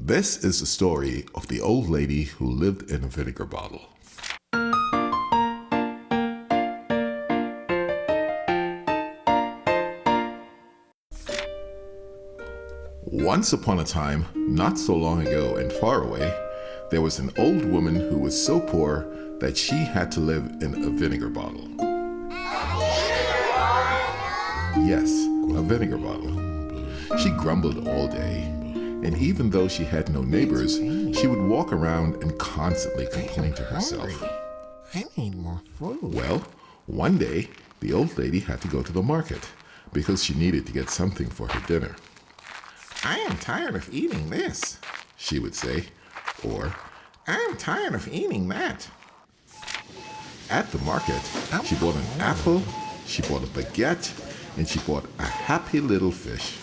This is the story of the old lady who lived in a vinegar bottle. Once upon a time, not so long ago and far away, there was an old woman who was so poor that she had to live in a vinegar bottle. Yes, a vinegar bottle. She grumbled all day, and even though she had no neighbors, she would walk around and constantly complain to herself. I need more food. Well, one day, the old lady had to go to the market because she needed to get something for her dinner. I am tired of eating this. She would say, or, I am tired of eating that. at the market, she bought an apple, she bought a baguette, and she bought a happy little fish.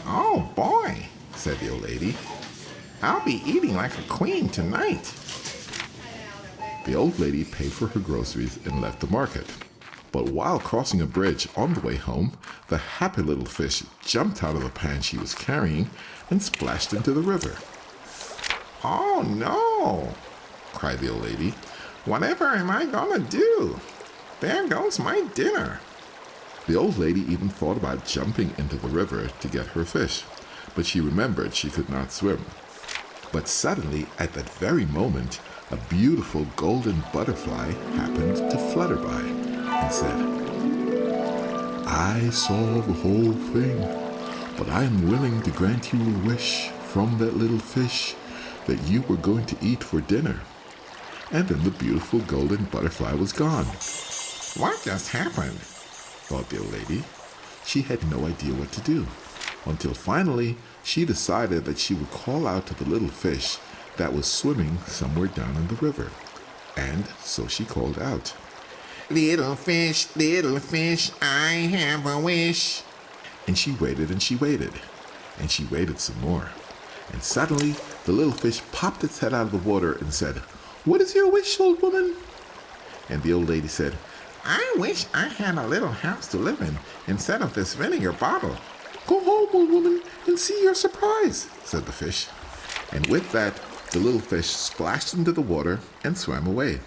Oh boy, Said the old lady. I'll be eating like a queen tonight. The old lady paid for her groceries and left the market. But while crossing a bridge on the way home, the happy little fish jumped out of the pan she was carrying and splashed into the river. Oh no, Cried the old lady. whatever am I gonna do? There goes my dinner. The old lady even thought about jumping into the river to get her fish, but she remembered she could not swim. But suddenly, at that very moment, a beautiful golden butterfly happened to flutter by and said, I saw the whole thing, but I am willing to grant you a wish from that little fish that you were going to eat for dinner. And then the beautiful golden butterfly was gone. What just happened? Thought the old lady. She had no idea what to do, until finally she decided that she would call out to the little fish that was swimming somewhere down in the river. And so she called out, Little fish, I have a wish. and she waited and she waited, and she waited some more. And suddenly the little fish popped its head out of the water and said, What is your wish, old woman? And the old lady said, I wish I had a little house to live in instead of this vinegar bottle. Go home, old woman, and see your surprise, said the fish. And with that, the little fish splashed into the water and swam away.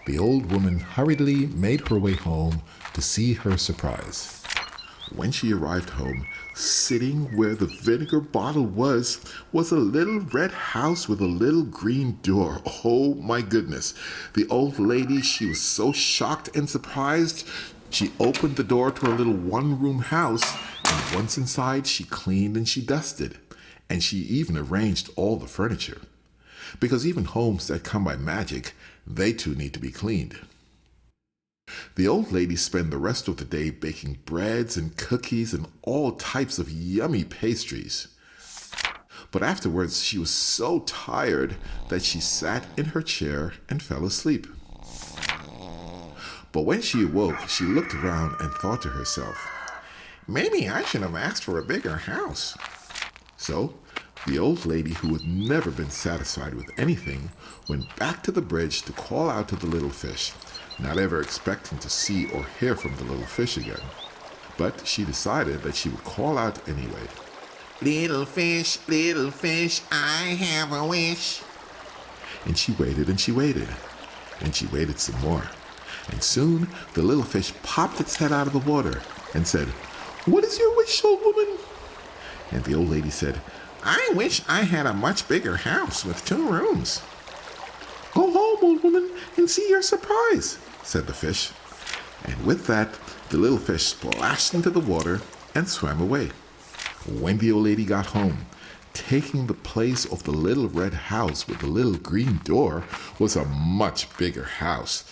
The old woman hurriedly made her way home to see her surprise. When she arrived home, sitting where the vinegar bottle was a little red house with a little green door. Oh my goodness. The old lady, she was so shocked and surprised. She opened the door to her little one-room house, and once inside, she cleaned and she dusted. And she even arranged all the furniture. Because even homes that come by magic, they too need to be cleaned. The old lady spent the rest of the day baking breads and cookies and all types of yummy pastries. But afterwards, she was so tired that she sat in her chair and fell asleep. But when she awoke, she looked around and thought to herself, Maybe I should have asked for a bigger house. So, the old lady, who had never been satisfied with anything, went back to the bridge to call out to the little fish, not ever expecting to see or hear from the little fish again. But she decided that she would call out anyway. Little fish, I have a wish. And she waited and she waited, and she waited some more. And soon the little fish popped its head out of the water and said, What is your wish, old woman? And the old lady said, I wish I had a much bigger house with 2 rooms. Go home, old woman, and see your surprise, said the fish. And with that, the little fish splashed into the water and swam away. When the old lady got home, taking the place of the little red house with the little green door was a much bigger house.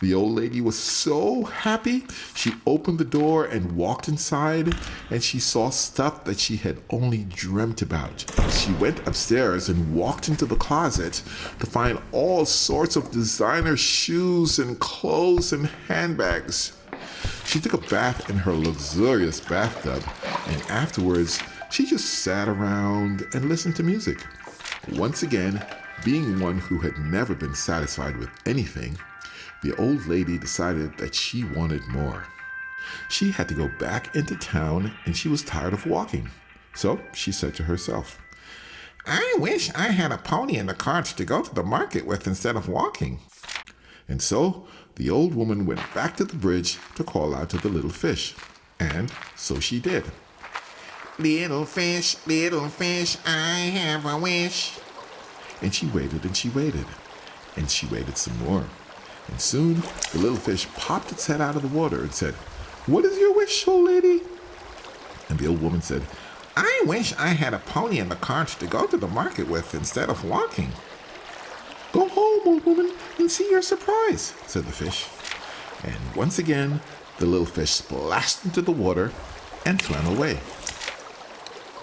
The old lady was so happy. She opened the door and walked inside, and she saw stuff that she had only dreamt about. She went upstairs and walked into the closet to find all sorts of designer shoes and clothes and handbags. She took a bath in her luxurious bathtub, and afterwards, she just sat around and listened to music. Once again, being one who had never been satisfied with anything, the old lady decided that she wanted more. She had to go back into town and she was tired of walking. So she said to herself, I wish I had a pony and a cart to go to the market with instead of walking. And so the old woman went back to the bridge to call out to the little fish. And so she did. Little fish, I have a wish. And she waited and she waited. And she waited some more. And soon the little fish popped its head out of the water and said, "What is your wish, old lady?" And the old woman said, I wish I had a pony and a cart to go to the market with instead of walking. "Go home, old woman, and see your surprise," said the fish. And once again, the little fish splashed into the water and swam away.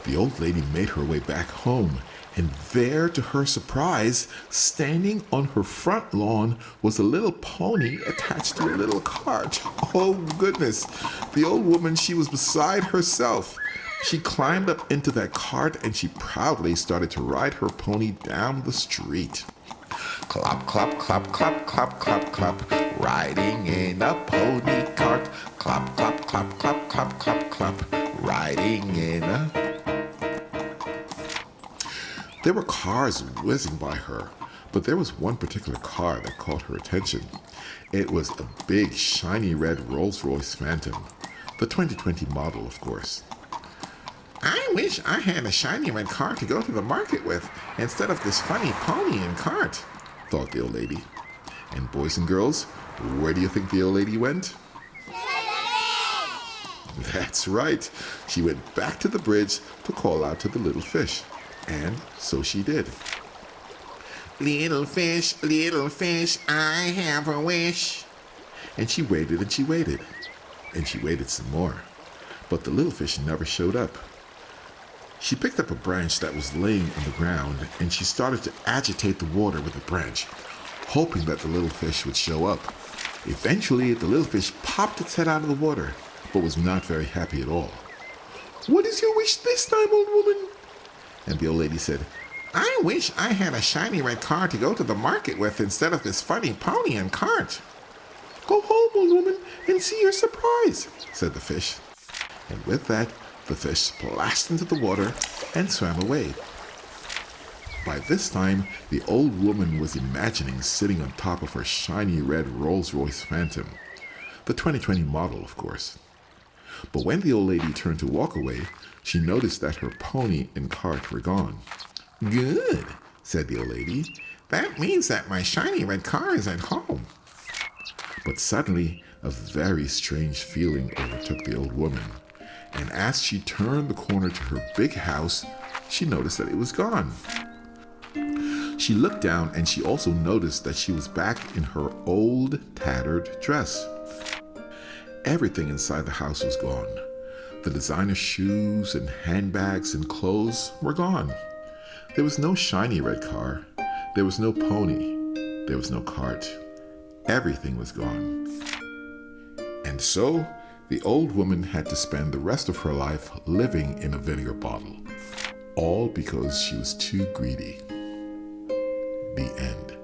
The old lady made her way back home, and there, to her surprise, standing on her front lawn was a little pony attached to a little cart. Oh, goodness. The old woman, she was beside herself. She climbed up into that cart and she proudly started to ride her pony down the street. Clop, clop, clop, clop, clop, clop, clop, riding in a pony cart. Clop, clop, clop, clop, clop, clop, clop, riding in a... There were cars whizzing by her, but there was one particular car that caught her attention. It was a big, shiny red Rolls-Royce Phantom, the 2020 model, of course. I wish I had a shiny red car to go to the market with instead of this funny pony and cart, thought the old lady. And boys and girls, where do you think the old lady went? That's right. She went back to the bridge to call out to the little fish. And so she did. Little fish, I have a wish. And she waited and she waited. And she waited some more. But the little fish never showed up. She picked up a branch that was laying on the ground and she started to agitate the water with the branch, hoping that the little fish would show up. Eventually, the little fish popped its head out of the water, but was not very happy at all. "What is your wish this time, old woman?" And the old lady said, I wish I had a shiny red car to go to the market with instead of this funny pony and cart. "Go home, old woman, and see your surprise," said the fish. And with that, the fish splashed into the water and swam away. By this time, the old woman was imagining sitting on top of her shiny red Rolls-Royce Phantom, the 2020 model, of course. But when the old lady turned to walk away, she noticed that her pony and cart were gone. Good, said the old lady. That means that my shiny red car is at home. But suddenly, a very strange feeling overtook the old woman. And as she turned the corner to her big house, she noticed that it was gone. She looked down and she also noticed that she was back in her old, tattered dress. Everything inside the house was gone. The designer shoes and handbags and clothes were gone. There was no shiny red car. There was no pony. There was no cart. Everything was gone. And so, the old woman had to spend the rest of her life living in a vinegar bottle. All because she was too greedy. The end.